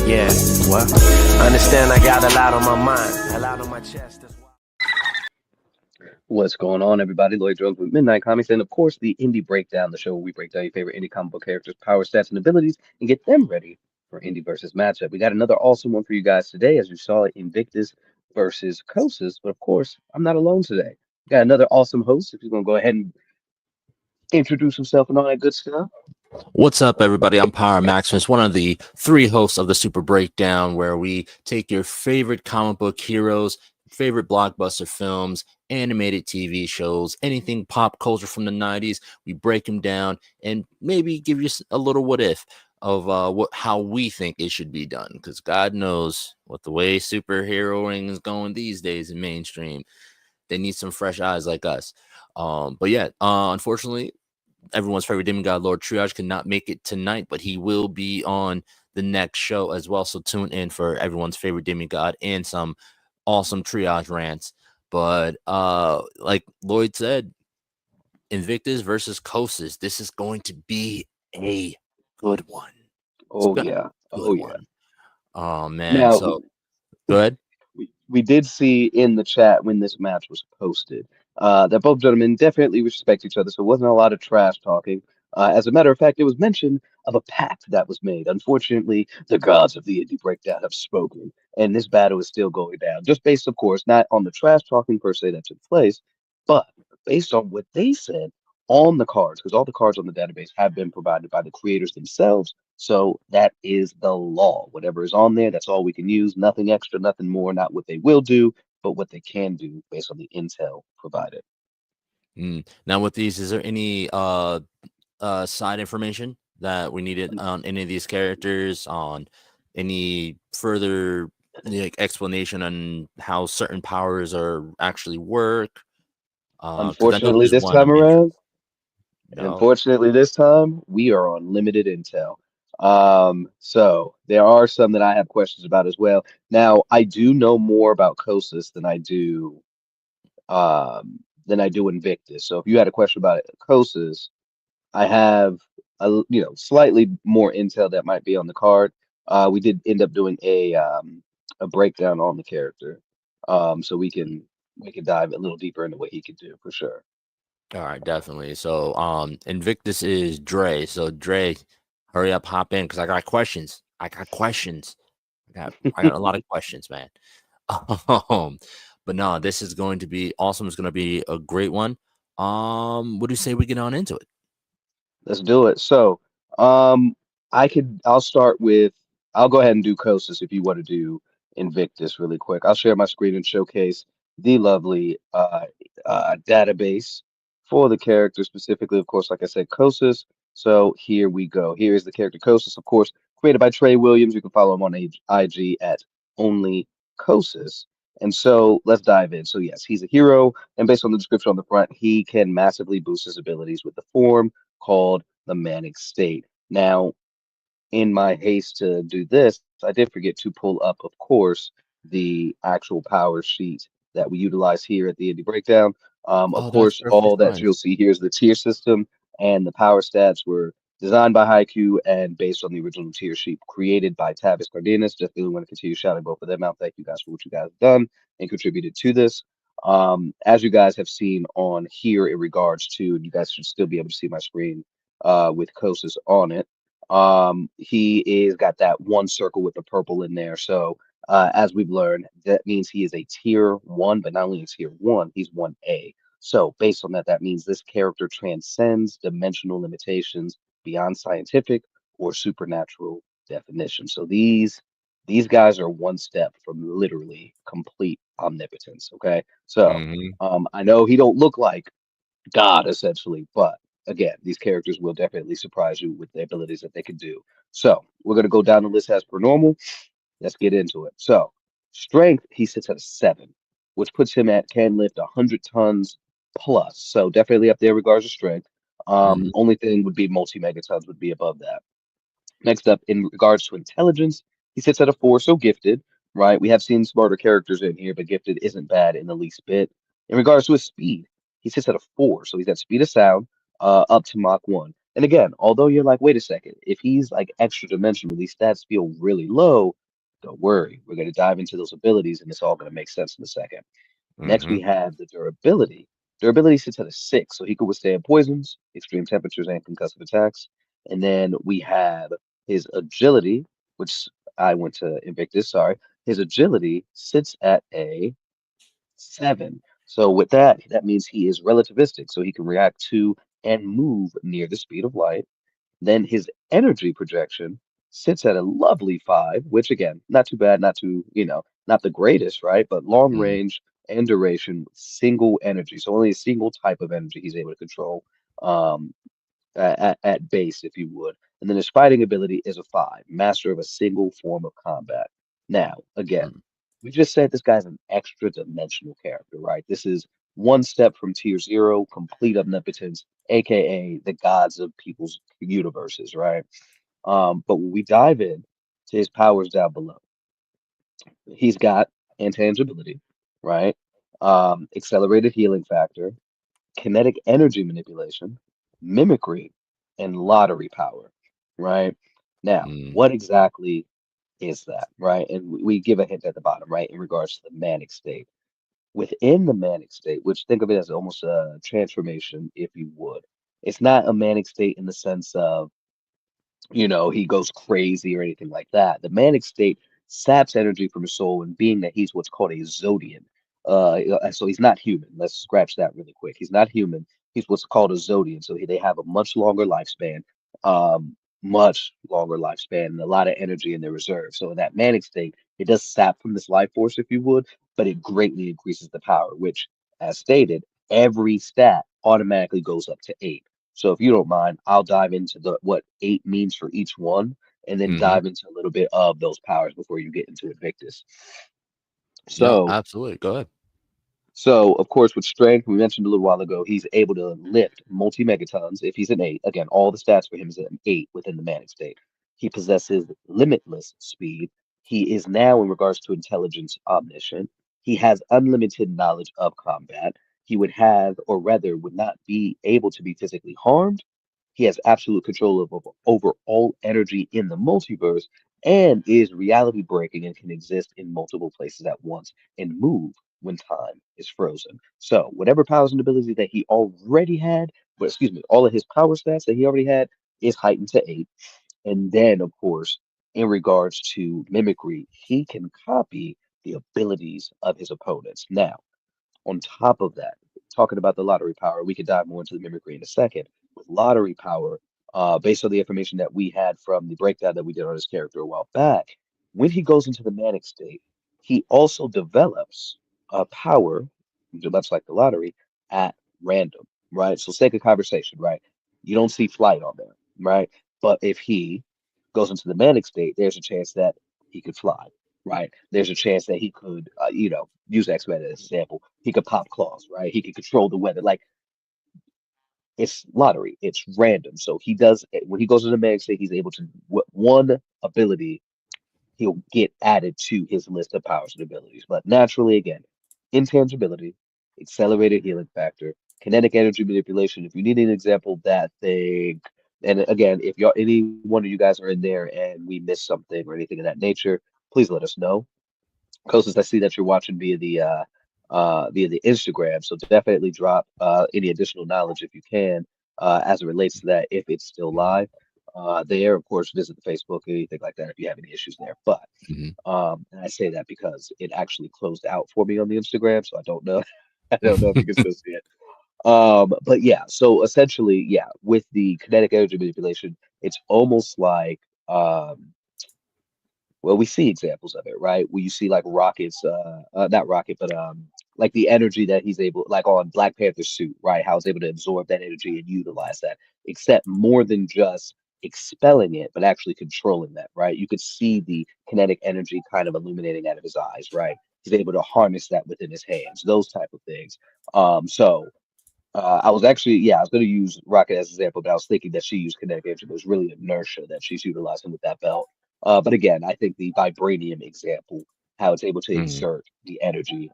Yeah, what? I understand I got a lot on my mind, a lot on my chest. That's why. What's going on, everybody? Lloyd Jones with Midnight Comics, and of course, the Indie Breakdown, the show where we break down your favorite indie comic book characters' power, stats, and abilities, and get them ready for Indie versus matchup. We got another awesome one for you guys today, as you saw it, Invictus versus Khosis. But of course, I'm not alone today. We got another awesome host. If you're gonna go ahead and introduce himself and all that good stuff. What's up, everybody? I'm Power Maximus, one of the three hosts of the Super Breakdown, where we take your favorite comic book heroes, favorite blockbuster films, animated TV shows, anything pop culture from the 90s. We break them down and maybe give you a little what if of how we think it should be done. Because God knows what the way superheroing is going these days in mainstream. They need some fresh eyes like us. But yeah, unfortunately, everyone's favorite demigod, Lord Triage, cannot make it tonight, but he will be on the next show as well. So tune in for everyone's favorite demigod and some awesome Triage rants. But like Lloyd said, Invictus versus Khosis. This is going to be a good one. It's Oh gonna be yeah, a oh good yeah. one. Oh man. Now, So go ahead. we did see in the chat when this match was posted that both gentlemen definitely respect each other, so it wasn't a lot of trash talking. As a matter of fact, it was mention of a pact that was made. Unfortunately, the gods of the indie breakdown have spoken, and this battle is still going down. Just based, of course, not on the trash talking per se that took place, but based on what they said on the cards, because all the cards on the database have been provided by the creators themselves. So that is the law. Whatever is on there, that's all we can use. Nothing extra, nothing more. Not what they will do, but what they can do based on the intel provided. Now with these, is there any side information that we needed on any of these characters, on any further like explanation on how certain powers are actually work? Because I know Unfortunately, there's this one time I'm around, no. unfortunately, this time we are on limited intel. So there are some that I have questions about as well. Now, I do know more about Kosis than I do Invictus. So if you had a question about Kosis, I have slightly more intel that might be on the card. We did end up doing a breakdown on the character, so we can dive a little deeper into what he could do for sure. All right, definitely. So Invictus is Dre. So Dre, hurry up, hop in because I got questions. I got questions. I got a lot of questions, man. Um, but no, this is going to be awesome. It's going to be a great one. What do you say we get on into it? Let's do it. So, um, I'll start with. I'll go ahead and do Kosis if you want to do Invictus really quick. I'll share my screen and showcase the lovely database for the character specifically. Of course, like I said, Kosis. So here we go. Here is the character Kosis, of course, created by Trey Williams. You can follow him on IG at only Kosis. And so let's dive in. So yes, he's a hero, and based on the description on the front, he can massively boost his abilities with the form called the manic state. Now, in my haste to do this, I did forget to pull up, of course, the actual power sheet that we utilize here at the Indie Breakdown. Of Oh, that's course, perfectly all that fine. you'll see here is the tier system, and the power stats were designed by Haiku and based on the original tier sheet created by Tavis Cardenas. Just really want to continue shouting both of them out. Thank you guys for what you guys have done and contributed to this. As you guys have seen on here in regards to, and you guys should still be able to see my screen with Kosis on it. He is got that one circle with the purple in there. So as we've learned, that means he is a tier one, but not only a tier one, he's 1A. So based on that, that means this character transcends dimensional limitations beyond scientific or supernatural definition. So these guys are one step from literally complete omnipotence. Okay. So Hmm. I know he don't look like God essentially, but again, these characters will definitely surprise you with the abilities that they can do. So we're gonna go down the list as per normal. Let's get into it. So strength, he sits at a 7, which puts him at can lift 100 tons plus. So definitely up there regards to strength. Hmm. Only thing would be multi megatons would be above that. Next up, in regards to intelligence, he sits at a 4, so gifted, right? We have seen smarter characters in here, but gifted isn't bad in the least bit. In regards to his speed, he sits at a 4, so he's got speed of sound up to Mach 1. And again, although you're like, wait a second, if he's like extra dimensional, these stats feel really low, don't worry. We're going to dive into those abilities and it's all going to make sense in a second. Next, we Mm-hmm. have the durability. Durability sits at a 6, so he could withstand poisons, extreme temperatures, and concussive attacks. And then we have his agility, which I went to Invictus, sorry. His agility sits at a 7. So with that, that means he is relativistic, so he can react to and move near the speed of light. Then his energy projection sits at a lovely 5, which again, not too bad, not too, not the greatest, right? But long Mm-hmm. range and duration, single energy. So only a single type of energy he's able to control. Um, at base, if you would. And then his fighting ability is a 5, master of a single form of combat. Now, again, we just said this guy's an extra dimensional character, right? This is one step from tier 0, complete omnipotence, aka the gods of people's universes, right? But when we dive in to his powers down below, he's got intangibility, right? Accelerated healing factor, kinetic energy manipulation, mimicry, and lottery power, right? Now, Mm-hmm. what exactly is that, right? And we give a hint at the bottom, right, in regards to the manic state. Within the manic state, which think of it as almost a transformation, if you would, it's not a manic state in the sense of he goes crazy or anything like that. The manic state saps energy from his soul, and being that he's what's called a zodian, so he's not human. Let's scratch that really quick. He's not human. He's what's called a zodian. So they have a much longer lifespan, and a lot of energy in their reserve. So in that manic state, it does sap from this life force, if you would, but it greatly increases the power, which, as stated, every stat automatically goes up to 8. So if you don't mind, I'll dive into the what 8 means for each one, and then Mm-hmm. dive into a little bit of those powers before you get into Invictus. No, So absolutely. Go ahead. so, of course, with strength, we mentioned a little while ago, he's able to lift multi megatons if he's an 8. Again, all the stats for him is an 8 within the manic state. He possesses limitless speed. He is now, in regards to intelligence, omniscient. He has unlimited knowledge of combat. He would have, or rather, would not be able to be physically harmed. He has absolute control over all energy in the multiverse and is reality breaking and can exist in multiple places at once and move when time is frozen. So whatever powers and abilities that he already had, but excuse me, all of his power stats that he already had is heightened to 8. And then, of course, in regards to mimicry, he can copy the abilities of his opponents. Now, on top of that, talking about the lottery power, we could dive more into the mimicry in a second. With lottery power, based on the information that we had from the breakdown that we did on his character a while back, when he goes into the manic state, he also develops a power, much like the lottery, at random, right? So, sake of conversation, right? You don't see flight on there, right? But if he goes into the manic state, there's a chance that he could fly, right? There's a chance that he could, use X-Men as an example. He could pop claws, right? He could control the weather. Like it's lottery, it's random. So he does when he goes to the manic state, he's able to one ability he'll get added to his list of powers and abilities. But naturally, again, intangibility, accelerated healing factor, kinetic energy manipulation. If you need an example, that thing. And again, if y'all any one of you guys are in there and we missed something or anything of that nature, please let us know. Khosis, I see that you're watching via the Instagram, so definitely drop any additional knowledge if you can as it relates to that if it's still live. There, of course, visit the Facebook or anything like that if you have any issues there. But Mm-hmm. and I say that because it actually closed out for me on the Instagram, so I don't know. I don't know if you can still see it. But yeah, so essentially, yeah, with the kinetic energy manipulation, it's almost like well, we see examples of it, right? Where you see like rockets, not rocket, but like the energy that he's able, like on Black Panther's suit, right? How he's able to absorb that energy and utilize that, except more than just expelling it, but actually controlling that, right? You could see the kinetic energy kind of illuminating out of his eyes, right? He's able to harness that within his hands, those type of things. So I was actually, yeah, I was going to use Rocket as an example, but I was thinking that she used kinetic energy. But it was really inertia that she's utilizing with that belt. But again, I think the vibranium example, how it's able to Mm-hmm. exert the energy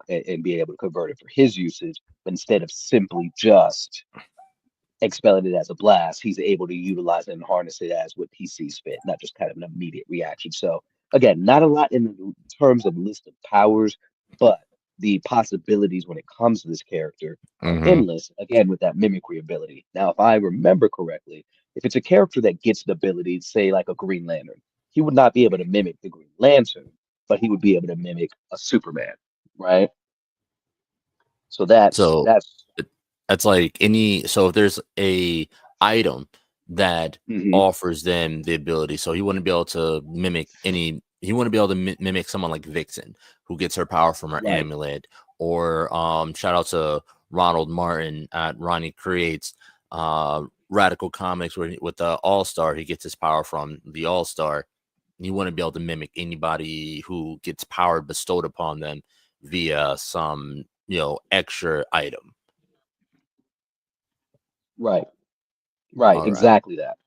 and be able to convert it for his usage, but instead of simply just expelling it as a blast, he's able to utilize it and harness it as what he sees fit, not just kind of an immediate reaction. So again, not a lot in terms of list of powers, but the possibilities when it comes to this character are Mm-hmm. endless. Again, with that mimicry ability. Now, if I remember correctly, if it's a character that gets the ability, say like a Green Lantern, he would not be able to mimic the Green Lantern, but he would be able to mimic a Superman, right? So that's So that's that's like any. So if there's a item that mhm, offers them the ability, so he wouldn't be able to mimic any. He wouldn't be able to mimic someone like Vixen, who gets her power from her right. amulet, or shout out to Ronald Martin at Ronnie Creates Radical Comics, where with the All Star, he gets his power from the All Star. You wouldn't be able to mimic anybody who gets power bestowed upon them via some extra item. Right. Right. All right. Exactly that.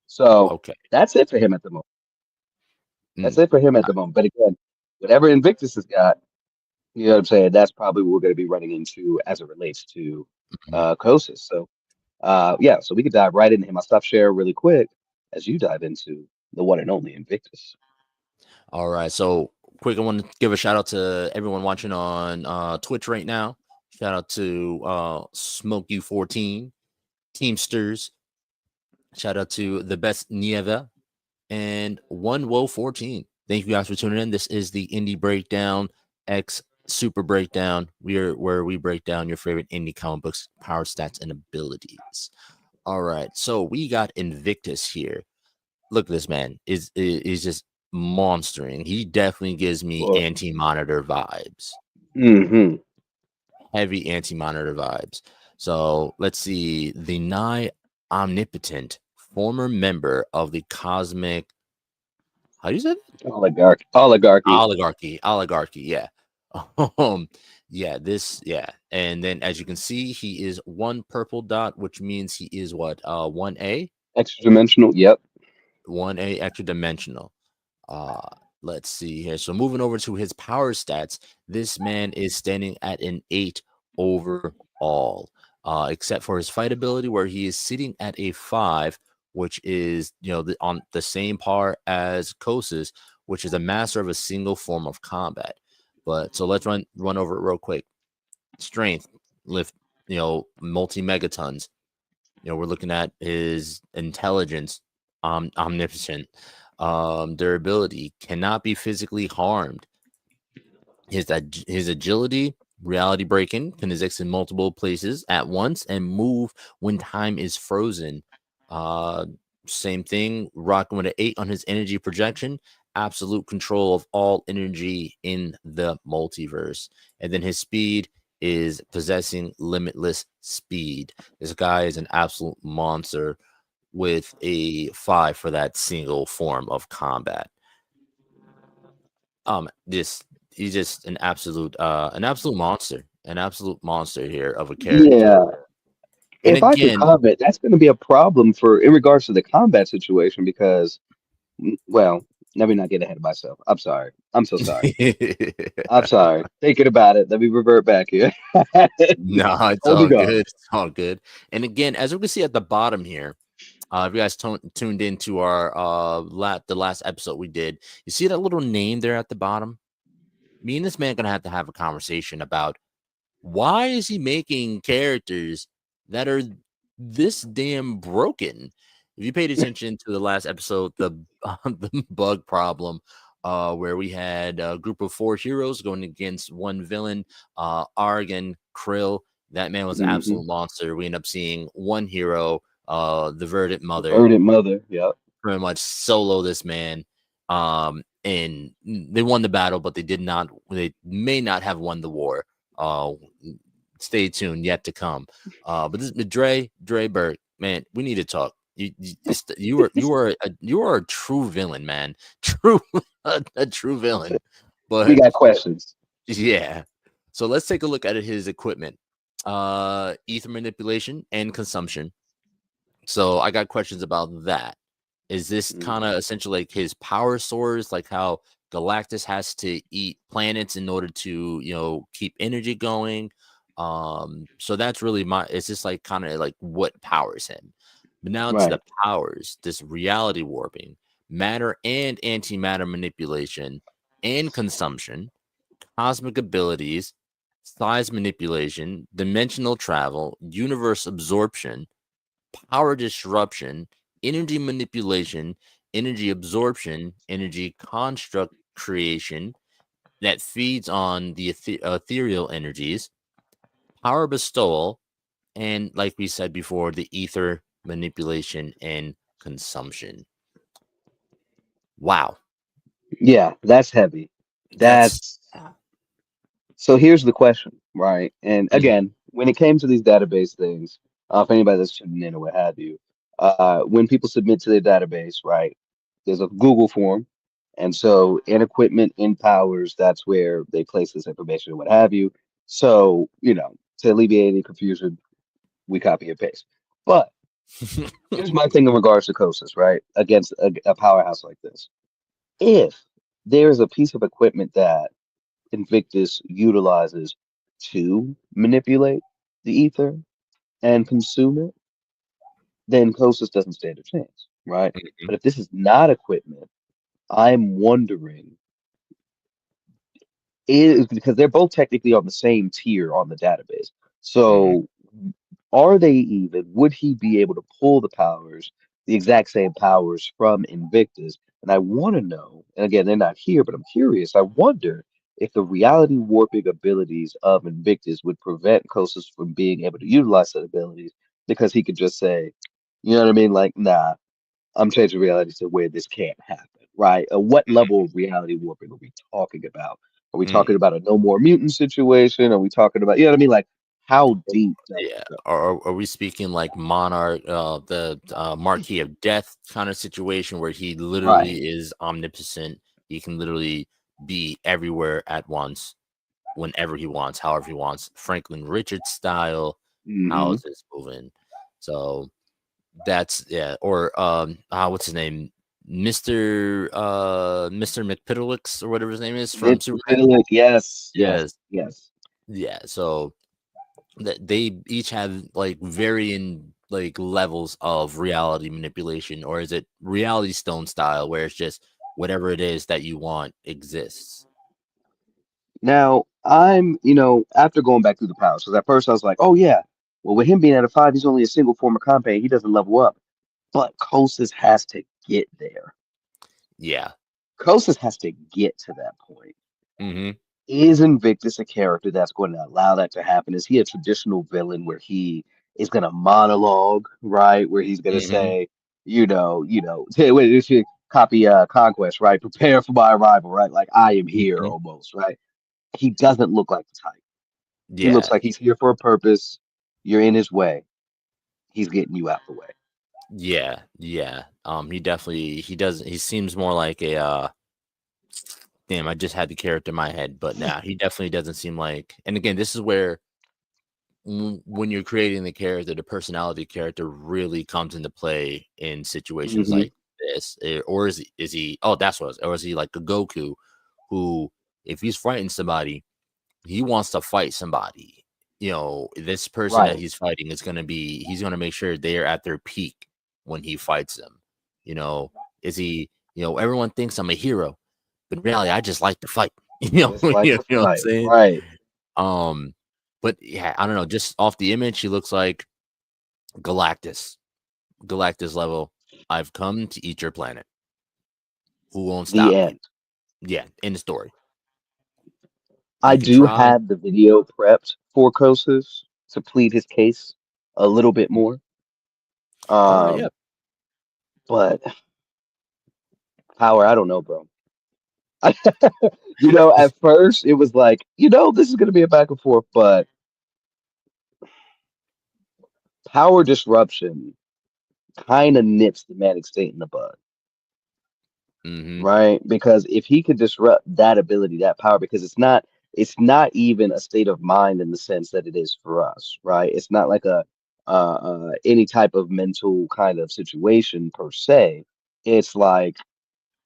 So Okay. that's it for him at the moment. That's Mm. it for him at the moment. But again, whatever Invictus has got, you know what I'm saying? That's probably what we're going to be running into as it relates to Mhm. Khosis. So yeah, so we could dive right into him. I'll stop share really quick as you dive into the one and only Invictus. All right. So quick, I want to give a shout out to everyone watching on Twitch right now. Shout out to Smoke You 14, Teamsters. Shout out to the best Nieva and One Woe 14. Thank you guys for tuning in. This is the Indie Breakdown X Super Breakdown. We are where we break down your favorite indie comic books, power stats, and abilities. All right. So we got Invictus here. Look at this man. Is just monstering. He definitely gives me Well, anti-monitor vibes. hmm Heavy anti-monitor vibes. So let's see. The nigh omnipotent former member of the cosmic, how do you say that? oligarchy. Oligarchy, yeah. Um, yeah. And then as you can see, he is one purple dot, which means he is what? 1A? Extra dimensional. Yep. 1A extra dimensional. Uh, let's see here. So moving over to his power stats, this man is standing at an 8 overall, except for his fight ability, where he is sitting at a 5, which is on the same par as Khosis, which is a master of a single form of combat. But so let's run over it real quick. Strength, lift, multi megatons. We're looking at his intelligence, omnipotent, durability, cannot be physically harmed. His agility, reality breaking, can exist in multiple places at once and move when time is frozen. Uh, Same thing, rocking with an 8 on his energy projection, absolute control of all energy in the multiverse. And then his speed is possessing limitless speed. This guy is an absolute monster with a 5 for that single form of combat. This he's just an absolute absolute monster here of a character. Yeah. And If I could again, comment, that's going to be a problem for in regards to the combat situation because, well, let me not get ahead of myself. I'm sorry. I'm so sorry. I'm sorry. Thinking about it. Let me revert back here. no, it's Hold me all gone. good. It's all good. And again, as we can see at the bottom here, if you guys tuned into our the last episode we did, you see that little name there at the bottom? Me and this man gonna have to have a conversation about why is he making characters that are this damn broken? If you paid attention to the last episode, the bug problem, where we had a group of 4 heroes going against one villain, Argon Krill. That man was an Hmm. absolute monster. We end up seeing one hero, the Verdant The Mother, verdant mother. Yep. pretty much solo this man. And they won the battle, but they may not have won the war. Uh, Stay tuned, yet to come. But this Dre Burke, man, we need to talk. You are a true villain, man. True, a true villain. We But got questions. yeah, so let's take a look at his equipment. Ether manipulation and consumption. So I got questions about that. Is this kind Hmm. of essentially like his power source, like how Galactus has to eat planets in order to, keep energy going? So that's really it's just like kind of like what powers him. But now to Right. the powers, this reality warping, matter and antimatter manipulation and consumption, cosmic abilities, size manipulation, dimensional travel, universe absorption, power disruption, energy manipulation, energy absorption, energy construct creation that feeds on the ethereal energies, power bestowal, and like we said before, the ether manipulation and consumption. Wow, Yeah, that's heavy. that's That's So here's the question, right? And mhm, again, when it came to these database things, if anybody that's tuning in or what have you, when people submit to their database, right, there's a Google form. And so in equipment, in powers, that's where they place this information or what have you. So, to alleviate any confusion, we copy and paste. But here's my thing in regards to Khosis, right? Against a powerhouse like this. If there's a piece of equipment that Invictus utilizes to manipulate the ether and consume it, then Kosis doesn't stand a chance, right? mhm, But if this is not equipment, I'm wondering is because they're both technically on the same tier on the database. mhm. So are they even? Would he be able to pull the powers, the exact same powers from Invictus? And I want to know, and again, they're not here, but I'm curious. I wonder if the reality warping abilities of Invictus would prevent Kosis from being able to utilize said abilities because he could just say, you know what I mean? Like, nah, I'm changing reality to where this can't happen, right? What level of reality warping are we talking about? Are we Mm. talking about a no more mutant situation? Are we talking about, you know what I mean? Like, how deep does Yeah. it go? Are we speaking like Monarch, the Marquis of Death kind of situation where he literally Right. is omnipotent? He can literally be everywhere at once, whenever he wants, however he wants. Franklin Richards style. How Hmm. is this moving? So that's yeah. Or what's his name? Mr. McPiddlix or whatever his name is from Superman. Yes, yes, Yes. yes. Yeah. So that they each have like varying like levels of reality manipulation, or is it reality stone style where it's just whatever it is that you want exists? Now, after going back through the powers, because at first I was like, oh, yeah, well, with him being at a five, he's only a single form of compound. He doesn't level up. But Kosis has to get there. Yeah. Kosis has to get to that point. Mm-hmm. Is Invictus a character that's going to allow that to happen? Is he a traditional villain where he is going to monologue, right? Where he's going to Mm-hmm. say, wait, this should copy Conquest, right? Prepare for my arrival, right? Like I am here Hmm. almost, right? He doesn't look like the type. He looks Yeah. like he's here for a purpose. You're in his way. He's getting you out the way. Yeah. Yeah. He definitely he seems more like a damn, I just had the character in my head, but nah, he definitely doesn't seem like, and again, this is where when you're creating the character, the personality character really comes into play in situations Hmm. like this. Or is he? Oh, that's what. Or is he like a Goku, who, if he's fighting somebody, he wants to fight somebody. This person that Right. he's fighting is gonna be. He's gonna make sure they're at their peak when he fights them. You know, is he? Everyone thinks I'm a hero, but in reality, I just like to fight. Just like You the know what I'm fight. saying? Right. Um, but yeah, I don't know. Just off the image, he looks like Galactus. Galactus level. I've come to eat your planet. Who won't The stop me? end. Yeah, in the story. I You can do try. have the video prepped for Kosis to plead his case a little bit more. All right, yeah. Um, but Power, I don't know, bro. At first it was like, this is gonna be a back and forth, but Power Disruption kind of nips the Manic State in the bud, Mm-hmm. right? Because if he could disrupt that ability, that power, because it's not even a state of mind in the sense that it is for us, right? It's not like a any type of mental kind of situation per se. It's like,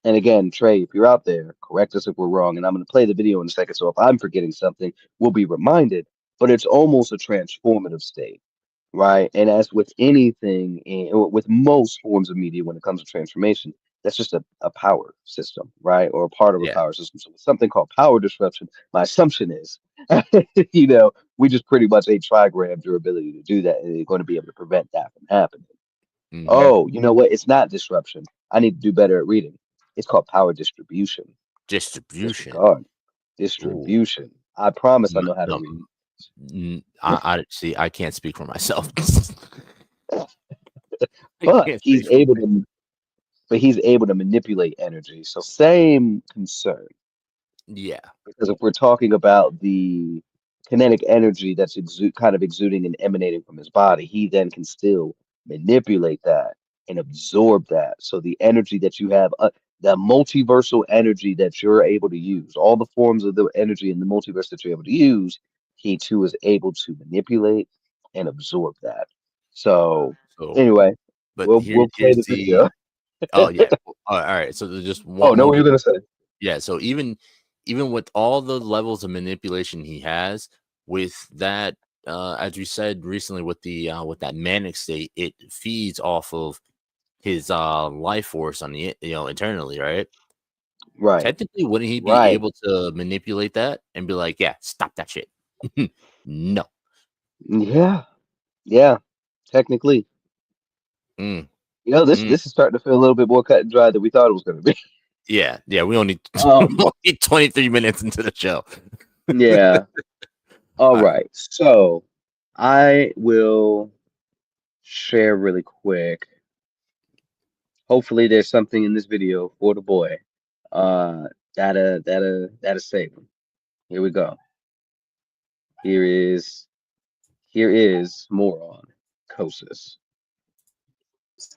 and again, Trey, if you're out there, correct us if we're wrong, and I'm going to play the video in a second. So if I'm forgetting something, we'll be reminded. but it's almost a transformative state, right? And as with anything, or with most forms of media, when it comes to transformation, that's just a power system, right? Or a part of a Yeah. power system. So with something called power disruption, my assumption is, you know, we just pretty much a trigrammed your ability to do that, and you're going to be able to prevent that from happening. Hmm. Oh, you know what? It's not disruption. I need to do better at reading. It's called power distribution. Distribution. Disregard. Ooh. Distribution. I promise I No, know how to no, read. I see. I can't speak for myself. I But can't speak for my. he's able to manipulate energy. So same concern. Yeah. Because if we're talking about the kinetic energy that's kind of exuding and emanating from his body, he then can still manipulate that and absorb that. So the energy that you have, the multiversal energy that you're able to use, all the forms of the energy in the multiverse that you're able to use, he too is able to manipulate and absorb that. So So, anyway, but we'll play here's the the. video. Oh yeah. All right. So there's just Oh, one no, more. what you're gonna say? Yeah. So even with all the levels of manipulation he has, with that, as you said recently, with that manic state, it feeds off of his life force on the internally, right? Right, Technically, wouldn't he be right. able to manipulate that and be like, "Yeah, stop that shit"? No. Yeah, yeah. Technically. Mm, You know, this mm. this is starting to feel a little bit more cut and dry than we thought it was going to be. Yeah, yeah. We only Um, 23 minutes into the show. yeah. All All right. right. So I will share really quick. Hopefully, there's something in this video for the boy. That'll save him. Here we go. Here is here is more on Khosis.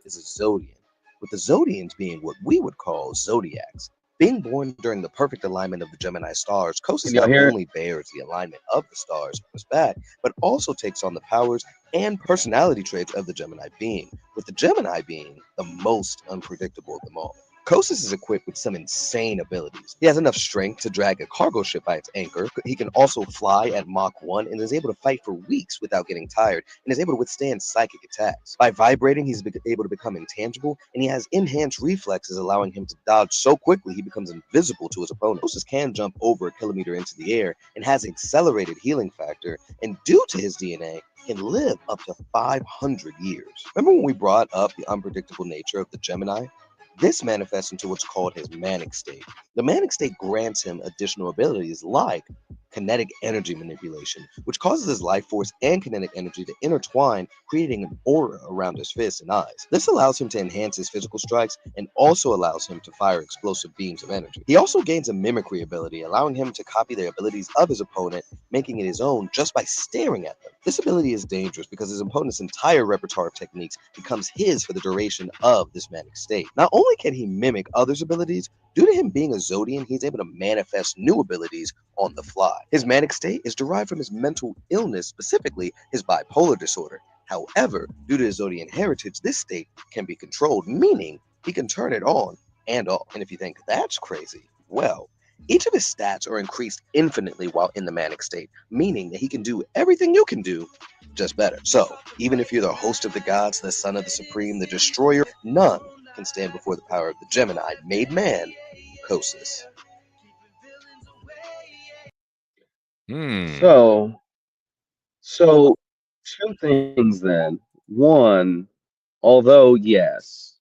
Is a zodiac, with the zodians being what we would call zodiacs. Being born during the perfect alignment of the Gemini stars, Can Khosis y'all not hear it? only bears the alignment of the stars on his back, but also takes on the powers and personality traits of the Gemini being, with the Gemini being the most unpredictable of them all. Khosis is equipped with some insane abilities. He has enough strength to drag a cargo ship by its anchor. He can also fly at Mach 1 and is able to fight for weeks without getting tired and is able to withstand psychic attacks. By vibrating, he's able to become intangible, and he has enhanced reflexes, allowing him to dodge so quickly he becomes invisible to his opponent. Khosis can jump over a kilometer into the air and has accelerated healing factor, and due to his DNA, can live up to 500 years. Remember when we brought up the unpredictable nature of the Gemini? This manifests into what's called his manic state. The manic state grants him additional abilities like kinetic energy manipulation, which causes his life force and kinetic energy to intertwine, creating an aura around his fists and eyes. This allows him to enhance his physical strikes and also allows him to fire explosive beams of energy. He also gains a mimicry ability, allowing him to copy the abilities of his opponent, making it his own just by staring at them. This ability is dangerous because his opponent's entire repertoire of techniques becomes his for the duration of this manic state. Not only can he mimic others' abilities, due to him being a Zodian, he's able to manifest new abilities on the fly. His manic state is derived from his mental illness, specifically his bipolar disorder. However, due to his Zodian heritage, this state can be controlled, meaning he can turn it on and off. And if you think that's crazy, well, each of his stats are increased infinitely while in the manic state, meaning that he can do everything you can do, just better. So, even if you're the host of the gods, the son of the supreme, the destroyer, none can stand before the power of the Gemini, made man, Khosis. Hmm. So so two things then. One, although yes.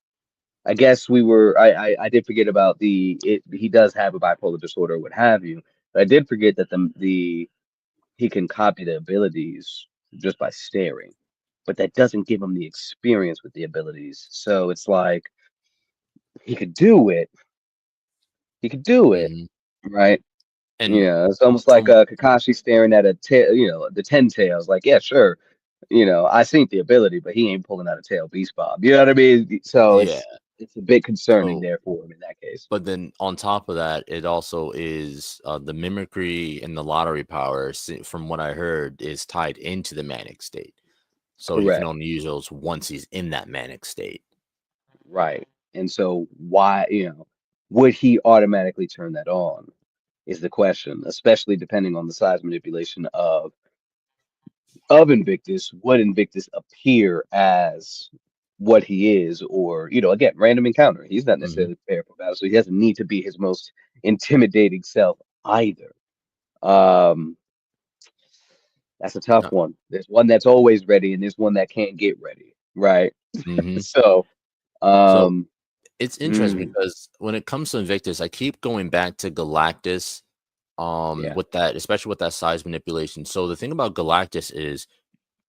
I guess I did forget about he does have a bipolar disorder or what have you. But I did forget that the he can copy the abilities just by staring. But that doesn't give him the experience with the abilities. So it's like he could do it. He could do it, Hmm. right? And Yeah, it's almost like from Kakashi staring at a tail, the 10 tails. Like, yeah, sure, I seen the ability, but he ain't pulling out a tail beast bomb. You know what I mean? So yeah. it's a bit concerning So, there for him in that case. but then on top of that, it also is the mimicry and the lottery power. From what I heard, is tied into the manic state. So he can Correct. only use those once he's in that manic state. Right. And so why, would he automatically turn that on is the question, especially depending on the size manipulation of of Invictus, would Invictus appear as what he is, or again, random encounter. He's not Mhm. necessarily prepared for battle, so he doesn't need to be his most intimidating self either. Um, that's a tough No. one. There's one that's always ready, and there's one that can't get ready, right? Mhm. So, So um, it's interesting mm, because when it comes to Invictus, I keep going back to Galactus, yeah, with that, especially with that size manipulation. So the thing about Galactus is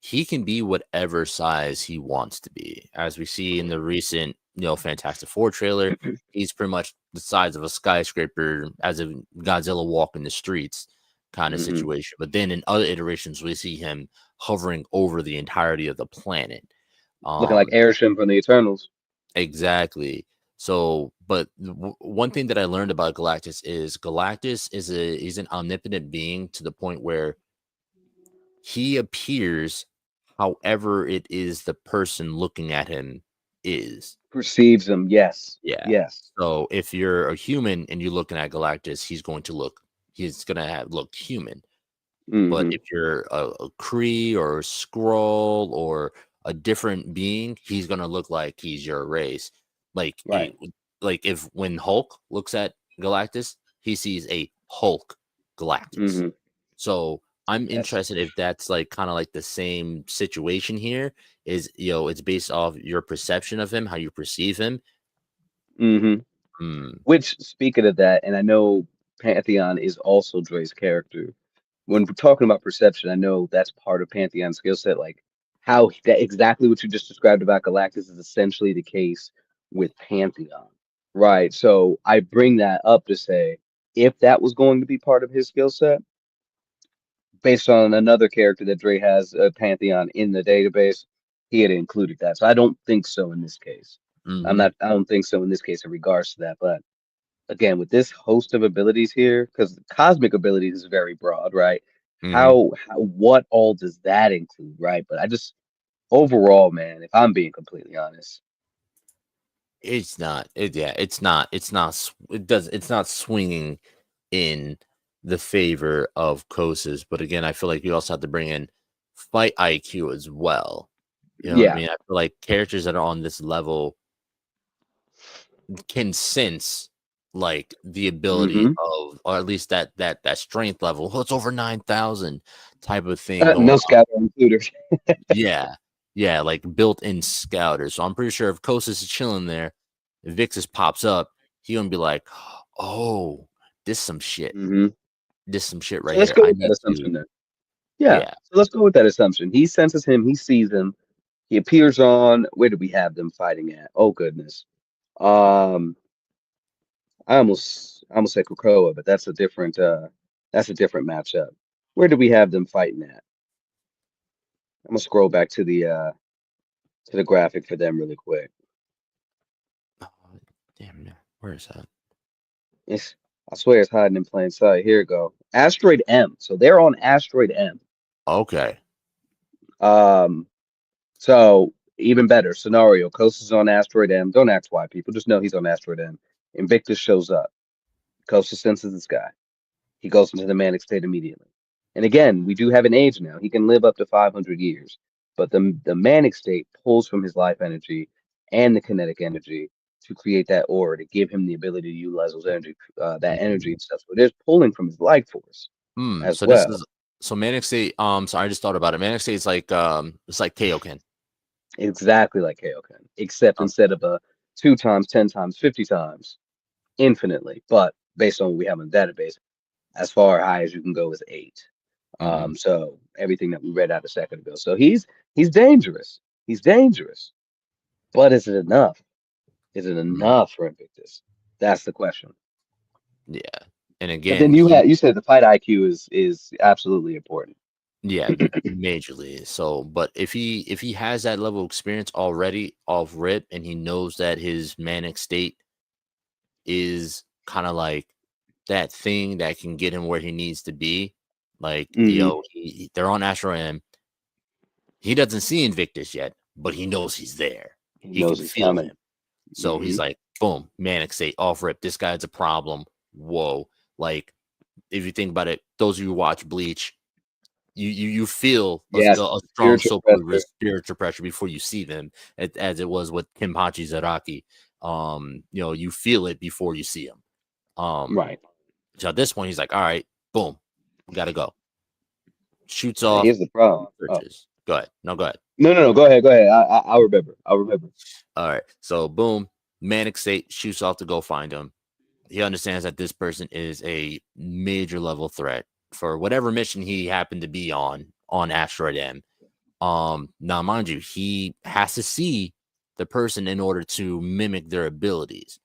he can be whatever size he wants to be. As we see in the recent, Fantastic Four trailer, he's pretty much the size of a skyscraper as a Godzilla walking the streets kind of hmm situation. But then in other iterations, we see him hovering over the entirety of the planet. looking like Um, Airshim from the Eternals. exactly. So, but one thing that I learned about Galactus is he's an omnipotent being to the point where he appears however it is the person looking at him is. Perceives them, yes, Yeah. yes. So if you're a human and you're looking at Galactus, he's gonna look human. But hmm if you're a Kree or a Skrull or a different being, he's gonna look like he's your race. Like Right. like if when Hulk looks at Galactus, he sees a Hulk Galactus. hmm So I'm Yes. interested if that's like kind of like the same situation here. Is it's based off your perception of him, how you perceive him. hmm Mm, Which, speaking of that, and I know Pantheon is also Dre's character. When we're talking about perception, I know that's part of Pantheon's skill set. Like that exactly what you just described about Galactus is essentially the case with Pantheon, right? So I bring that up to say if that was going to be part of his skill set, based on another character that Dre has, Pantheon in the database, he had included that. So I don't think so in this case. hmm I don't think so in this case in regards to that, but again with this host of abilities here because cosmic abilities is very broad, right? hmm What all does that include, right? But I just overall, man, if I'm being completely honest, It's not. Yeah, it's not. It's not. It does. It's not swinging in the favor of Khosis. But again, I feel like you also have to bring in fight IQ as well. You know what I yeah. mean? I feel like characters that are on this level can sense like the ability Mm-hmm. of, or at least that strength level. Oh, it's over 9,000 type of thing going No on. scout included. Yeah, yeah, like built-in scouters. So I'm pretty sure if Khosis is chilling there, if Vixus pops up, he gonna be like, "Oh, this some shit. hmm This some shit So right let's here. go I with that need to." assumption then. Yeah. Yeah. So let's go with that assumption. He senses him. He sees him. He appears on. Where do we have them fighting at? Oh goodness. Um, I almost said Krakoa, but that's a different matchup. Where do we have them fighting at? I'm gonna scroll back to the graphic for them really quick. Oh, damn. No. Where is that? It's I swear it's hiding in plain sight. Here we go. Asteroid M. So they're on Asteroid M. Okay. Um, so even better scenario. Coast is on Asteroid M. Don't ask why, people. Just know he's on Asteroid M. Invictus shows up. Coast senses this guy. He goes into the manic state immediately. And again, we do have an age now. He can live up to 500 years. But the manic state pulls from his life energy and the kinetic energy to create that aura to give him the ability to utilize those energy, that energy and stuff. So it is pulling from his life force as So this well. is Manic State. Sorry, I just thought about it. Manic State is like it's like Kaioken. Exactly like Kaioken, except Okay. instead of a 2 times, 10 times, 50 times, infinitely. But based on what we have in the database, as far high as you can go is 8. hmm So everything that we read out a second ago. So he's dangerous. He's dangerous. But is it enough? Is it enough for Invictus? That's the question. Yeah. And But then again, you said the fight IQ is absolutely important. yeah, majorly. So, but if he has that level of experience already off rip, and he knows that his manic state is kind of like that thing that can get him where he needs to be, like hmm they're on Astro M. He doesn't see Invictus yet, but he knows he's there. He He can knows he's feel coming. him. So hmm he's like, boom, manic state off rip. This guy's a problem. Whoa. Like if you think about it, those of you who watch Bleach, you feel Yes, a strong spiritual pressure. spiritual pressure before you see them, as it was with Kenpachi Zaraki. You feel it before you see him. Right. So at this point, he's like, all right, boom, we gotta go. Shoots Now, off, here's the problem. Oh. searches. Go ahead. No, go ahead. No. Go ahead. Go ahead. I'll remember. I'll remember. All right. So boom, Manic State shoots off to go find him. He understands that this person is a major level threat for whatever mission he happened to be on Asteroid M. Now mind you, he has to see the person in order to mimic their abilities.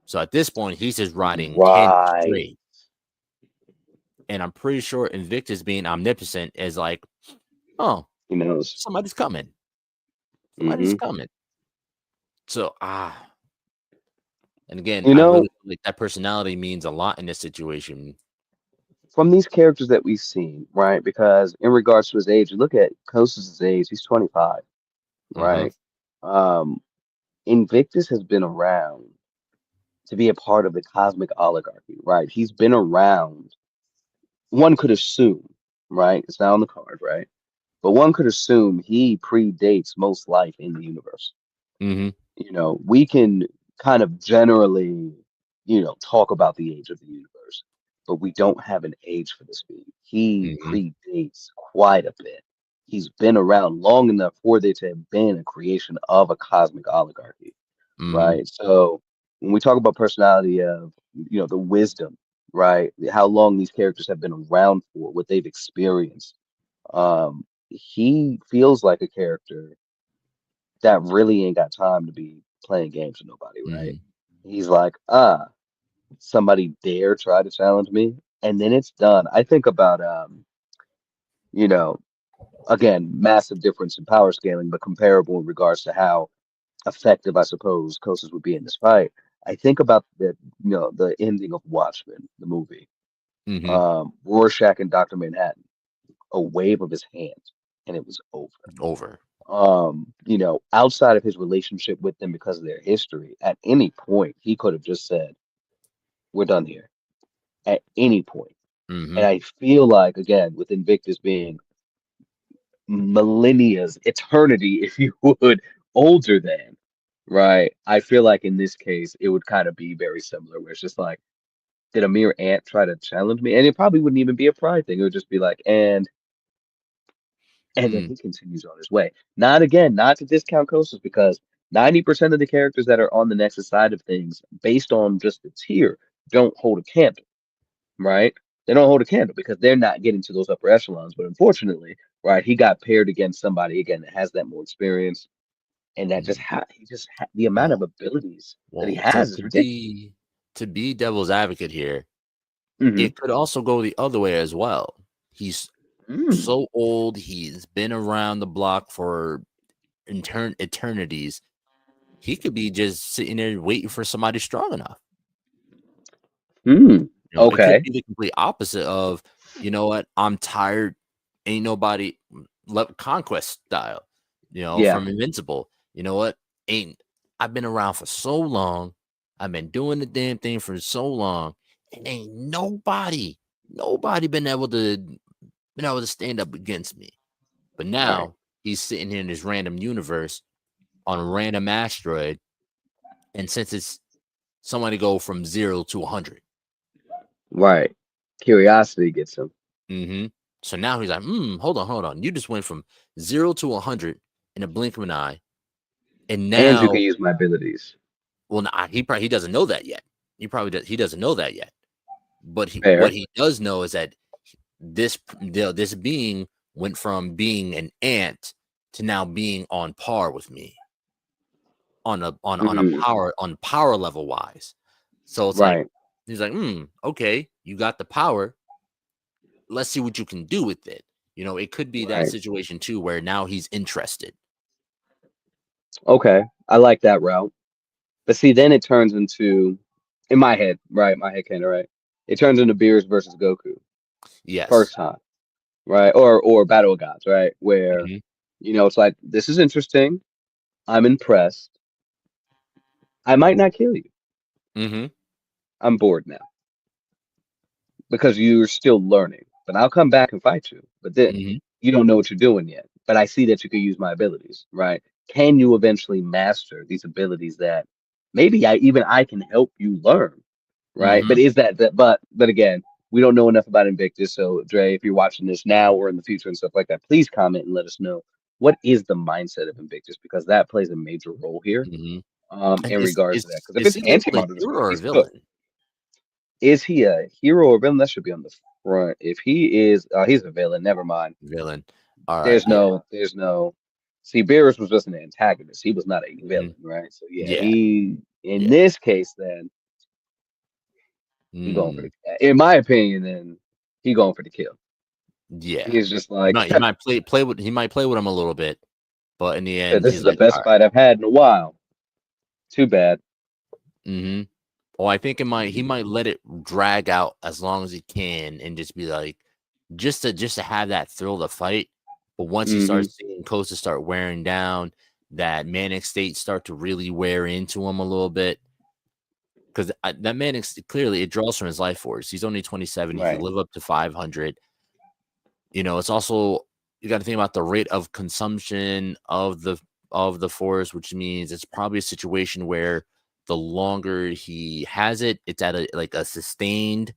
So at this point, he's just riding cannon Right. straight. And I'm pretty sure Invictus, being omnipotent, is like, oh, He knows. somebody's coming. Somebody's Mm-hmm. coming. So and again, You I know, really feel like that personality means a lot in this situation. from these characters that we've seen, right? Because in regards to his age, you look at Khosis' age, he's 25, Mm-hmm. right? Um, Invictus has been around to be a part of the cosmic oligarchy, right? He's been around. One could assume, right? It's not on the card, right? But one could assume he predates most life in the universe. Mm-hmm. We can kind of generally, talk about the age of the universe, but we don't have an age for this being. He Mm-hmm. predates quite a bit. He's been around long enough for there to have been a creation of a cosmic oligarchy, Mm-hmm. right? So when we talk about personality of, the wisdom, right? How long these characters have been around for, what they've experienced. He feels like a character that really ain't got time to be playing games with nobody, right? Mm-hmm. He's like, somebody dare try to challenge me, and then it's done. I think about you know, again, massive difference in power scaling, but comparable in regards to how effective I suppose Kosis would be in this fight. I think about the ending of Watchmen, the movie. Mm-hmm. Rorschach and Dr. Manhattan, a wave of his hand, and it was over. Over. Outside of his relationship with them because of their history, at any point he could have just said, "We're done here." At any point. Mm-hmm. And I feel like, again, with Invictus being millennia's eternity, if you would, older than, right? I feel like in this case it would kind of be very similar, where it's just like, did a mere ant try to challenge me? And it probably wouldn't even be a pride thing. It would just be like, and then he continues on his way. Not again, not to discount Coasters, because 90% of the characters that are on the Nexus side of things, based on just the tier, don't hold a candle, right? They don't hold a candle because they're not getting to those upper echelons. But unfortunately, right, he got paired against somebody again that has that more experience, and that just the amount of Well, abilities that he well, has is ridiculous. to be devil's advocate here, Hmm. it could also go the other way as well. He's so old, he's been around the block for eternities. He could be just sitting there waiting for somebody strong enough. It could Okay. be the complete opposite of, you know what, I'm tired. Ain't nobody conquest style, Yeah. from Invincible. You know what? I've been around for so long. I've been doing the damn thing for so long. And ain't nobody been able to stand up against me. But Right. now he's sitting here in this random universe on a random asteroid. And since it's somebody go from 0 to 100. Right. Curiosity gets him. Mm-hmm. So now he's like, hold on. You just went from 0 to 100 in a blink of an eye. And And you can now, use my abilities. well, nah, he doesn't know that yet. He doesn't know that yet. But what Fair. he does know is that this being went from being an ant to now being on par with me on power level wise. So it's like, Right. he's like, okay, you got the power. Let's see what you can do with it. It could be that Right. situation too, where now he's interested. Okay. I like that route. But see, then it turns into, in my head, right? My head canon, right? It turns into Beerus versus Goku. Yes. First time, right? Or Battle of Gods, right? Where, Mm-hmm. it's like, this is interesting. I'm impressed. I might not kill you. Mm-hmm. I'm bored now. Because you're still learning. but I'll come back and fight you. But then Hmm. you don't know what you're doing yet. But I see that you could use my abilities, right? Can you eventually master these abilities that maybe I can help you learn, right? But Hmm. is but again, we don't know enough about Invictus. So Dre, if you're watching this now or in the future and stuff like that, please comment and let us know what is the mindset of Invictus because that plays a major role here Hmm. And in regards to that. Because if is it's he labeled a antimatter hero display, or a he's good. villain? Is he a hero or villain? That should be on the front. If he is, he's a villain. Never mind. Villain. All right. There's Yeah. no. See, Beerus was just an antagonist. He was not a Hmm. villain, right? So yeah, Yeah. he in Yeah. this case, then he going for Mm, in my opinion, then he going for the kill. yeah. He's just like, He might play with him a little bit, but in the said, end, this is he's the like, all best right. fight I've had in a while. Too bad. Mm-hmm. Oh, I think he Mhm. might let it drag out as long as he can and just be like, just to have that thrill to fight. But once he Mhm. starts seeing Khosis start wearing down, that manic state start to really wear into him a little bit. Because that manic clearly it draws from his life force. He's only 27. He could Right. live up to 500. It's also you got to think about the rate of consumption of the force, which means it's probably a situation where the longer he has it, it's at a like a sustained,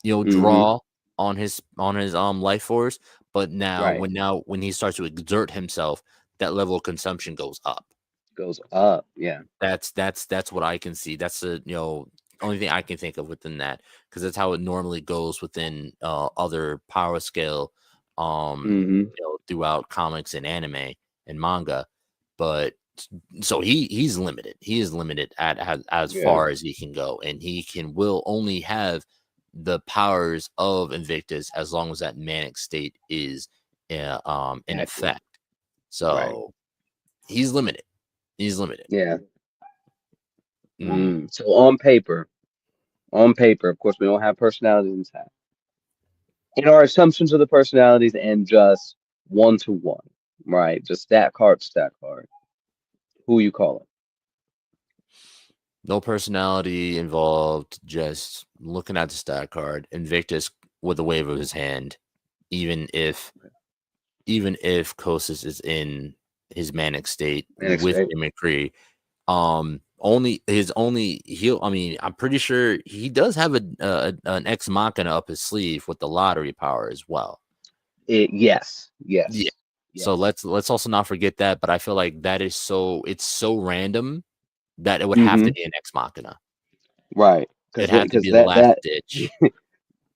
Mhm. draw on his life force. But Right. when he starts to exert himself, that level of consumption goes up. Goes up. Yeah. That's what I can see. That's the only thing I can think of within that because that's how it normally goes within other power scale Mhm. throughout comics and anime and manga. But so he's limited. He is limited at as Yeah. far as he can go, and will only have the powers of Invictus as long as that manic state is in Active. effect. Right. So he's limited. He's limited. Yeah. Mm. So on paper, of course, we don't have personalities intact. In our assumptions of the personalities and just one to one, right? Just stat card. Who you call it? No personality involved, just looking at the stat card. Invictus with a wave of his hand, even if Khosis is in his manic state Next with day. mimicry. He'll. I mean, I'm pretty sure he does have an ex machina up his sleeve with the lottery power as well. Yes. Yeah. Yes. So Yes. let's also not forget that. But I feel like that is it's so random that it would have to Mm-hmm. be an ex machina. Right. It had to Because be the last that ditch.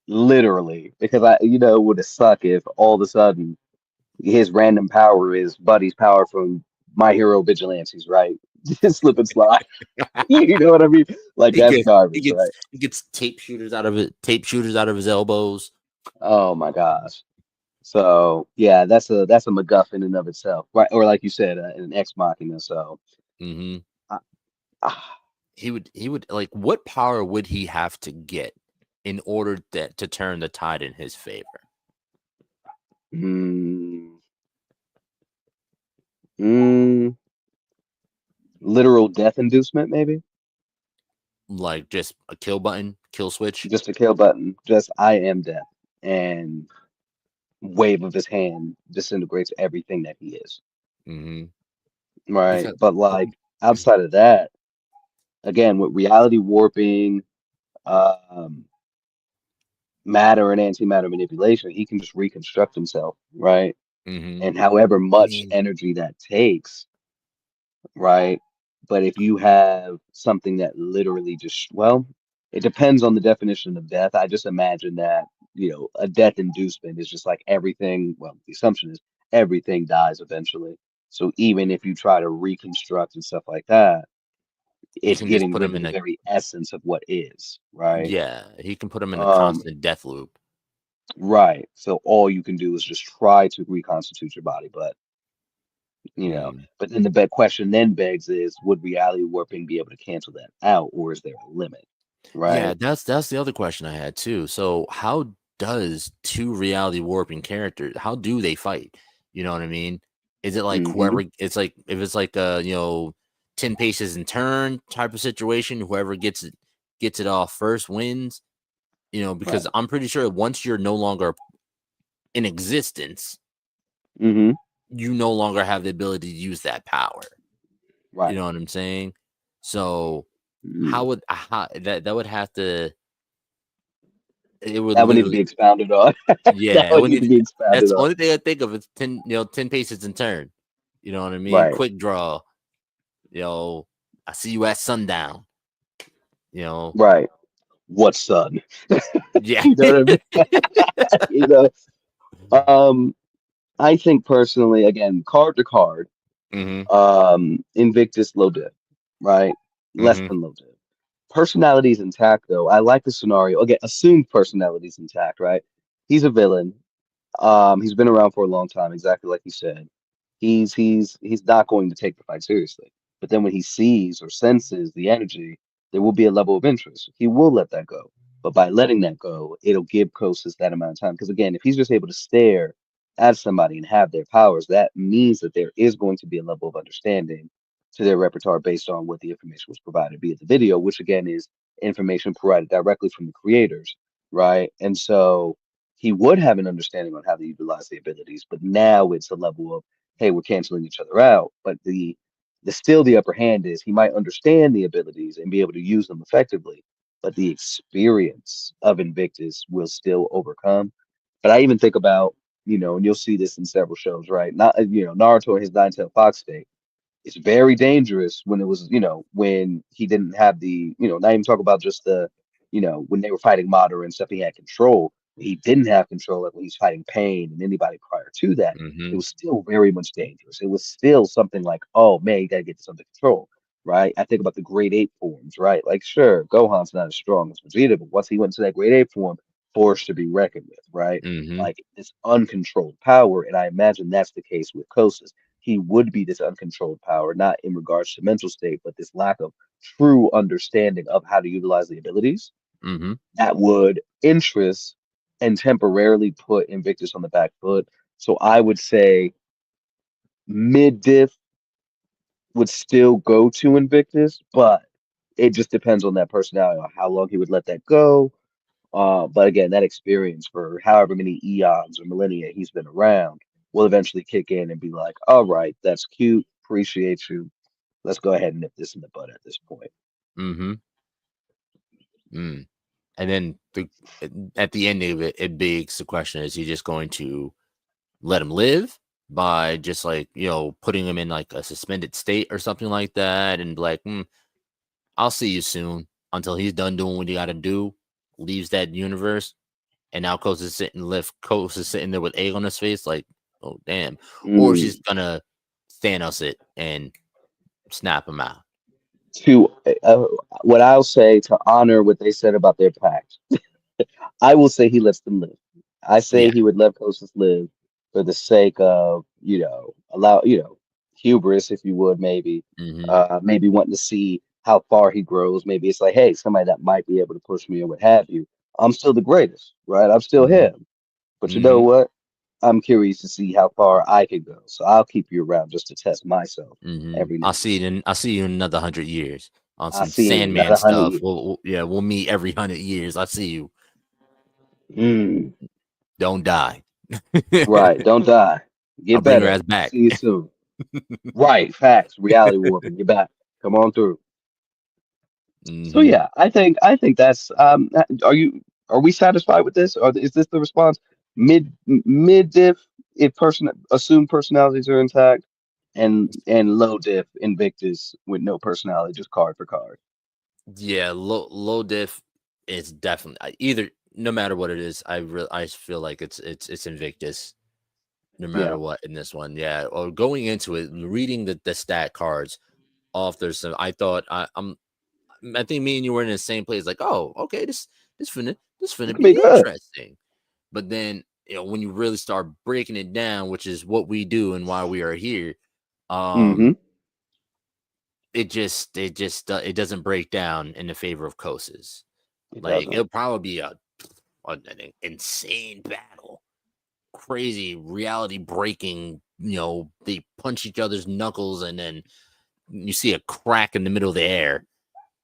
literally because it would have sucked if all of a sudden his random power is Buddy's power from My Hero Vigilantes, right? Just slip and slide. You know what I mean? Like He that's gets garbage, right? tape shooters out of it, tape shooters out of his elbows. Oh my gosh. So yeah, that's a MacGuffin in and of itself, right? Or like you said, an ex machina. So Hmm. uh, ah, He would like what power would he have to get in order to turn the tide in his favor? mm, mm, literal death inducement, maybe. Like just a kill button, kill switch. Just a kill button. Just I am death, and wave of his hand disintegrates everything that he is. Hmm. Right, Because but like outside of that, again with reality warping, um, matter and antimatter manipulation, he can just reconstruct himself, right? hmm And however I much mean, energy that takes, right? But if you have something that literally just, well, it depends on the definition of death. I just imagine that, a death inducement is just like everything, well, the assumption is everything dies eventually. So even if you try to reconstruct and stuff like that, he it's can just getting put rid him of in the a very essence of what is, right? yeah. He can put him in a Um, constant death loop. right. So all you can do is just try to reconstitute your body, but Mm. but then the big question then begs is, would reality warping be able to cancel that out, or is there a limit? Yeah, Right. that's the other question I had too. So how does two reality warping characters how do they fight? You know what I mean? Is it like Mm-hmm. whoever it's like if it's like 10 paces in turn type of situation, whoever gets it off first wins, because Right. I'm pretty sure once you're no longer in existence, Mm-hmm. you no longer have the ability to use that power. Right. You know what I'm saying? So Mm. that would have to, it would That would need to be literally, expounded on. That yeah, it would would need need to to, be that's expounded the on. only thing I think of is 10 paces and turn. You know what I mean? Right. Quick draw. I see you at sundown. You know, Right. What son? yeah. You know what I mean? You know. Um, I think personally, again, card to card, Mm-hmm. Invictus low diff, right? Less Mm-hmm. than low diff. Personality's intact though. I like the scenario. Again, assumed personality's intact, right? He's a villain. He's been around for a long time, exactly like you said. He's not going to take the fight seriously. But then when he sees or senses the energy, there will be a level of interest. He will let that go. But by letting that go, it'll give Kosis that amount of time. Because again, if he's just able to stare at somebody and have their powers, that means that there is going to be a level of understanding to their repertoire based on what the information was provided via the video, which again is information provided directly from the creators, right? And so he would have an understanding on how to utilize the abilities, but now it's a level of, hey, we're canceling each other out. But the still the upper hand is he might understand the abilities and be able to use them effectively, but the experience of Invictus will still overcome. But I even think about, and you'll see this in several shows, right? Not Naruto and his nine-tailed fox state. It's very dangerous when it was, when he didn't have the, not even talk about just the, when they were fighting Madara and stuff, he had control. He didn't have control like when he's fighting Pain and anybody prior to that. It Mm-hmm. was still very much dangerous. It was still something like, oh man, you gotta get this under control, right? I think about the grade 8 forms, right? Like, sure, Gohan's not as strong as Vegeta, but once he went to that grade 8 form, forced to be reckoned with, right? Mm-hmm. Like this uncontrolled power, and I imagine that's the case with Kosis. He would be this uncontrolled power, not in regards to mental state, but this lack of true understanding of how to utilize the abilities Mm-hmm. that would interest and temporarily put Invictus on the back foot. So I would say mid diff would still go to Invictus, but it just depends on that personality, on how long he would let that go. But again, that experience for however many eons or millennia he's been around will eventually kick in and be like, all right, that's cute. Appreciate you. Let's go ahead and nip this in the bud at this point. Mm-hmm. Mm. And then at the end of it, it begs the question: is he just going to let him live by just like putting him in like a suspended state or something like that, and like, I'll see you soon until he's done doing what he got to do, leaves that universe, and now Coast is sitting there with egg on his face, like, oh damn, or Mm. she's gonna Thanos it and snap him out. To what I'll say to honor what they said about their pact, I will say he lets them live. I say Yeah. he would let Croesus live for the sake of, allow, hubris, if you would, maybe, Mm-hmm. maybe wanting to see how far he grows. Maybe it's like, hey, somebody that might be able to push me or what have you. I'm still the greatest, right? I'm still Mm-hmm. him. But you know Mm-hmm. what? I'm curious to see how far I can go. So I'll keep you around just to test myself Mm-hmm. every now and then. I'll see you in another 100 years on I'll some see you in Sandman another 100 stuff. years. We'll meet every 100 years. I see you. Mm, Don't die. right. Don't die. I'll Get bring her better. ass back. See you soon. Right. Facts. Reality warping. Get back. Come on through. So Mm-hmm. yeah, I think that's are we satisfied with this? Or is this the response? Mid diff if assumed personalities are intact, and low diff Invictus with no personality, just card for card. Yeah, low diff is definitely either. No matter what it is, I feel like it's Invictus. No matter Yeah. what in this one, yeah. Or going into it, reading the stat cards off. There's some. I thought I think me and you were in the same place. Like, oh, okay, this This finna can be be good. interesting. But then when you really start breaking it down, which is what we do and why we are here, Mm-hmm. it doesn't break down in the favor of Kosis. It Like doesn't. it'll probably be an insane battle, crazy reality breaking. They punch each other's knuckles, and then you see a crack in the middle of the air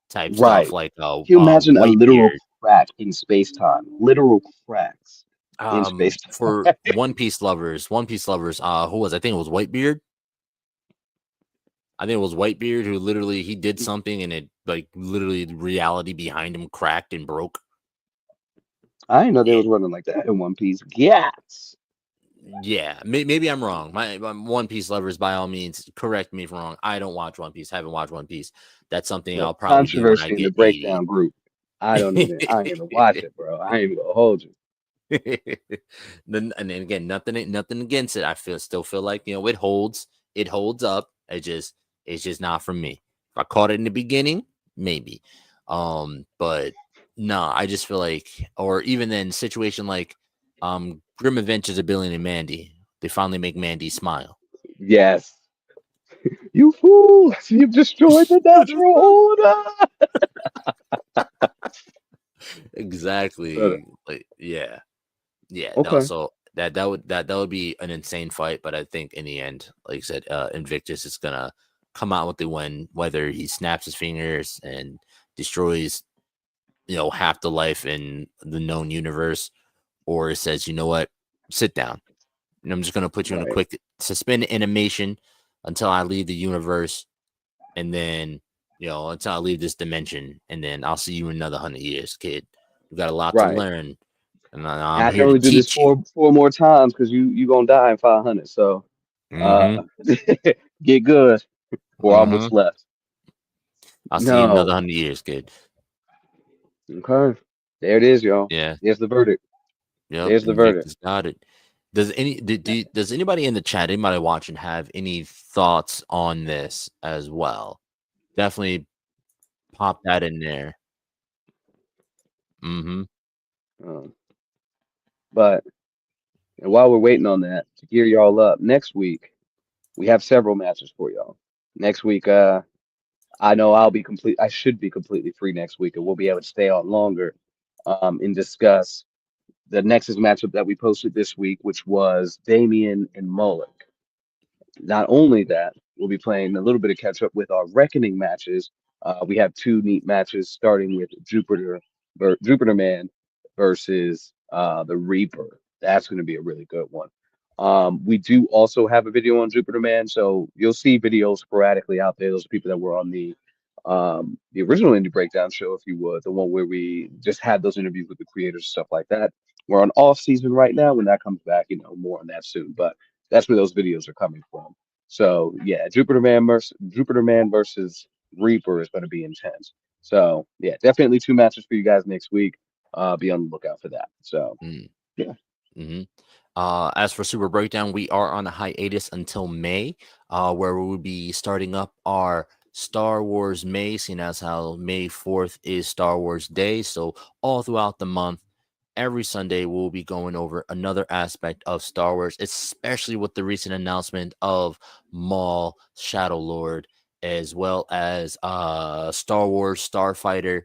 type stuff, Right. like Can you imagine a white literal beard. crack in space time? Literal cracks. in space. For One Piece lovers, who was, I think it was Whitebeard. I think it was Whitebeard who literally he did something and it like literally the reality behind him cracked and broke. I didn't know they Yeah. was running like that in One Piece. Yes. Yeah, maybe I'm wrong. My One Piece lovers, by all means, correct me if I'm wrong. I don't watch One Piece. Haven't watched One Piece. That's something Look, I'll probably do when I controversy in the get 80. breakdown group. I ain't even watch it, bro. I ain't even gonna hold you. And then again, nothing against it. Still feel like it holds up. It's just not for me. If I caught it in the beginning, maybe. But no, I just feel like, or even then, situation like Grim Adventures of Billy and Mandy. They finally make Mandy smile. Yes. You fool! You've destroyed the natural order. Exactly. Like, yeah. No. Okay. So that would be an insane fight, but I think in the end, like I said, Invictus is gonna come out with the win, whether he snaps his fingers and destroys, half the life in the known universe, or it says, you know what, sit down, and I'm just gonna put you in a Right. quick suspend animation until I leave the universe, and then until I leave this dimension, and then I'll see you in another 100 years, kid. You got a lot to Right. learn, and And I'm I can here to only do this teach you. four more times because you gonna die in 500. So Mm-hmm. get good. We're Mm-hmm. almost left. I'll see you in another No. 100 years, kid. Okay. There it is, y'all. Yeah. There's the verdict. Yep. There's the verdict. Invictus got it. Does anybody in the chat, anybody watching, have any thoughts on this as well? Definitely pop that in there. Mm-hmm. But and while we're waiting on that, to gear y'all up, next week we have several matches for y'all. Next week, I know I should be completely free next week, and we'll be able to stay on longer, and discuss the Nexus matchup that we posted this week, which was Damien and Mullock. Not only that, we'll be playing a little bit of catch up with our reckoning matches. We have two neat matches, starting with Jupiter Man versus the Reaper. That's going to be a really good one. We do also have a video on Jupiter Man, so you'll see videos sporadically out there. Those are people that were on the original Indie Breakdown show, if you would, the one where we just had those interviews with the creators and stuff like that. We're on off season right now. When that comes back, more on that soon. But that's where those videos are coming from. So yeah, Jupiter Man versus Reaper is going to be intense. So yeah, definitely two matches for you guys next week. Be on the lookout for that. So yeah. Mm-hmm. As for Super Breakdown, we are on a hiatus until May, where we will be starting up our Star Wars May, seeing as how May 4th is Star Wars Day. So all throughout the month, every Sunday, we'll be going over another aspect of Star Wars, especially with the recent announcement of Maul, Shadow Lord, as well as Star Wars Starfighter,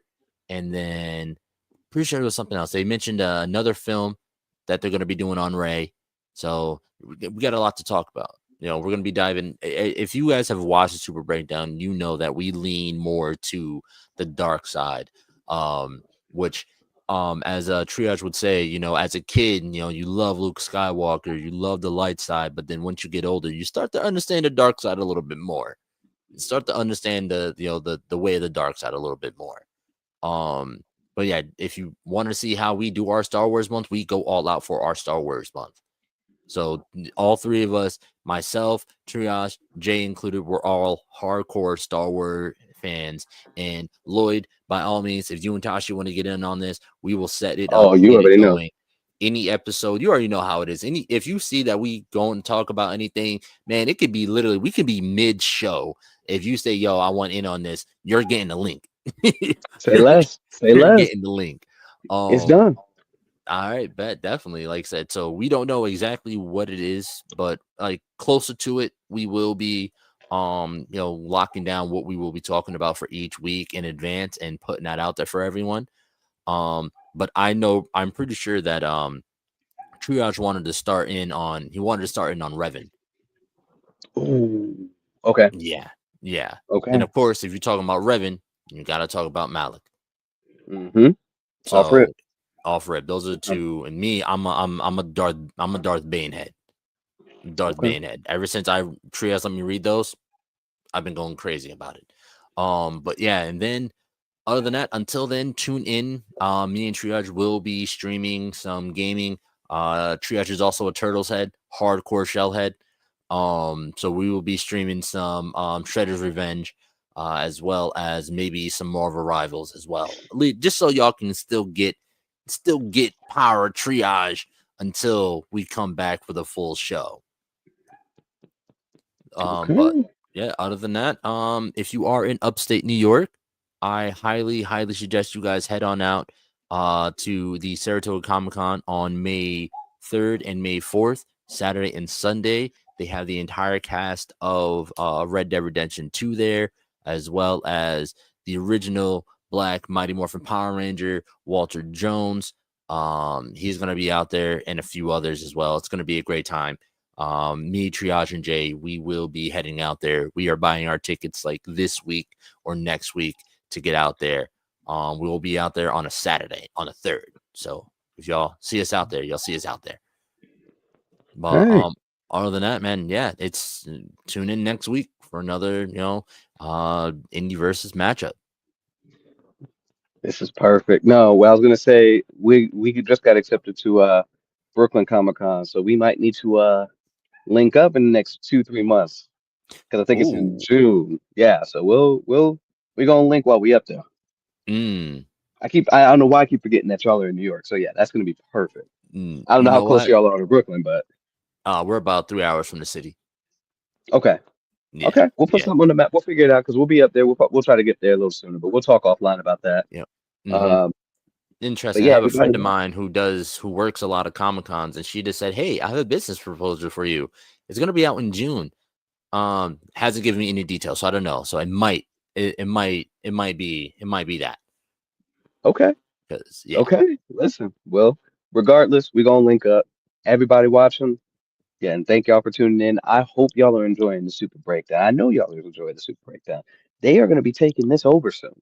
and then pretty sure it was something else. They mentioned another film that they're going to be doing on Ray. So we got a lot to talk about. We're going to be diving. If you guys have watched the Super Breakdown, you know that we lean more to the dark side, which as a triage would say, as a kid, you love Luke Skywalker, you love the light side, but then once you get older, you start to understand the dark side a little bit more. You start to understand the way of the dark side a little bit more. But yeah, if you want to see how we do our Star Wars month, we go all out for our Star Wars month. So all three of us, myself, Triage, Jay included, we're all hardcore Star Wars fans. And Lloyd, by all means, if you and Tashi want to get in on this, we will set it up, Oh, you get it already know. going. Any episode, you already know how it is. If you see that we go and talk about anything, man, it could be literally, we could be mid-show. If you say, yo, I want in on this, you're getting the link. Say less. Say You're less. getting the link. It's done. All right, bet definitely. Like I said, so we don't know exactly what it is, but like closer to it, we will be locking down what we will be talking about for each week in advance and putting that out there for everyone. But I'm pretty sure that Triage wanted to start in on Revan. Ooh. Okay. Yeah. Okay. And of course, if you're talking about Revan, you gotta talk about Malik. Mm-hmm. Off So rip. Off rip. Those are the two. And me, I'm a Darth Bane head. Bane head. Ever since Triage let me read those, I've been going crazy about it. But yeah, and then other than that, until then, tune in. Me and Triage will be streaming some gaming. Triage is also a Turtles head, hardcore shell head. So we will be streaming some Shredder's Revenge, as well as maybe some Marvel Rivals as well. Just so y'all can still get Power Triage until we come back for the full show. But yeah, other than that, if you are in upstate New York, I highly suggest you guys head on out to the Saratoga Comic-Con on May 3rd and May 4th, Saturday and Sunday. They have the entire cast of Red Dead Redemption 2 there, as well as the original Black Mighty Morphin Power Ranger, Walter Jones. He's going to be out there, and a few others as well. It's going to be a great time. Me, Triage, and Jay, we will be heading out there. We are buying our tickets like this week or next week to get out there. We will be out there on a Saturday, on the 3rd. So if y'all see us out there, y'all see us out there. But other than that, man, yeah, it's tune in next week for another, indie versus matchup. This is perfect. No, well, I was gonna say we just got accepted to Brooklyn Comic-Con, so we might need to link up in the next 2-3 months, because I think it's in June. Yeah, so we're gonna link while we up there. I don't know why I keep forgetting that y'all are in New York. So yeah, that's gonna be perfect. I don't know how close y'all are to Brooklyn, but we're about 3 hours from the city. Okay. Yeah. Okay, we'll put something on the map. We'll figure it out because we'll be up there. We'll try to get there a little sooner, but we'll talk offline about that. Yeah. Interesting. I have a friend of mine who works a lot of Comic-Cons, and she just said, "Hey, I have a business proposal for you. It's going to be out in June." Hasn't given me any details, so I don't know. So it might be that. Okay. Okay. Listen, well, regardless, we're gonna link up. Everybody watching. Yeah, and thank y'all for tuning in. I hope y'all are enjoying the Super Breakdown. I know y'all are enjoying the Super Breakdown. They are going to be taking this over soon.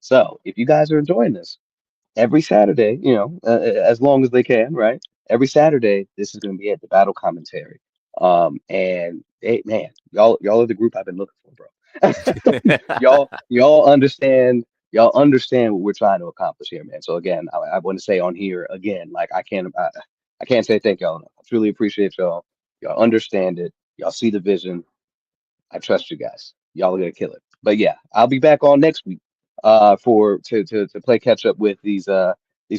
So if you guys are enjoying this, every Saturday, as long as they can, right? Every Saturday, this is going to be at the Battle Commentary. And hey, man, y'all are the group I've been looking for, bro. y'all understand what we're trying to accomplish here, man. So again, I want to say on here again, like I can't say thank y'all enough. I truly appreciate y'all. Y'all understand it. Y'all see the vision. I trust you guys. Y'all are gonna kill it. But yeah, I'll be back on next week to play catch up with these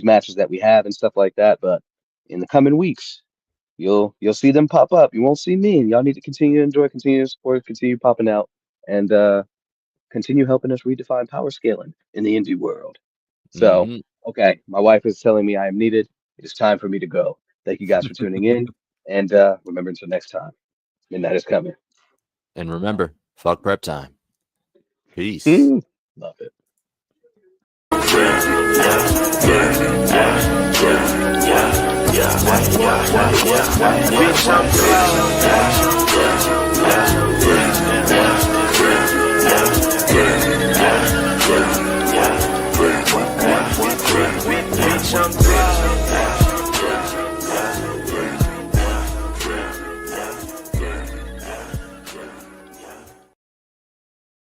matches that we have and stuff like that. But in the coming weeks, you'll see them pop up. You won't see me, and y'all need to continue to enjoy, continue to support, continue popping out, and continue helping us redefine power scaling in the indie world. So okay, my wife is telling me I am needed. It is time for me to go. Thank you guys for tuning in. And remember, until next time, midnight is coming. And remember, fuck prep time. Peace. Love it. Bitch, I'm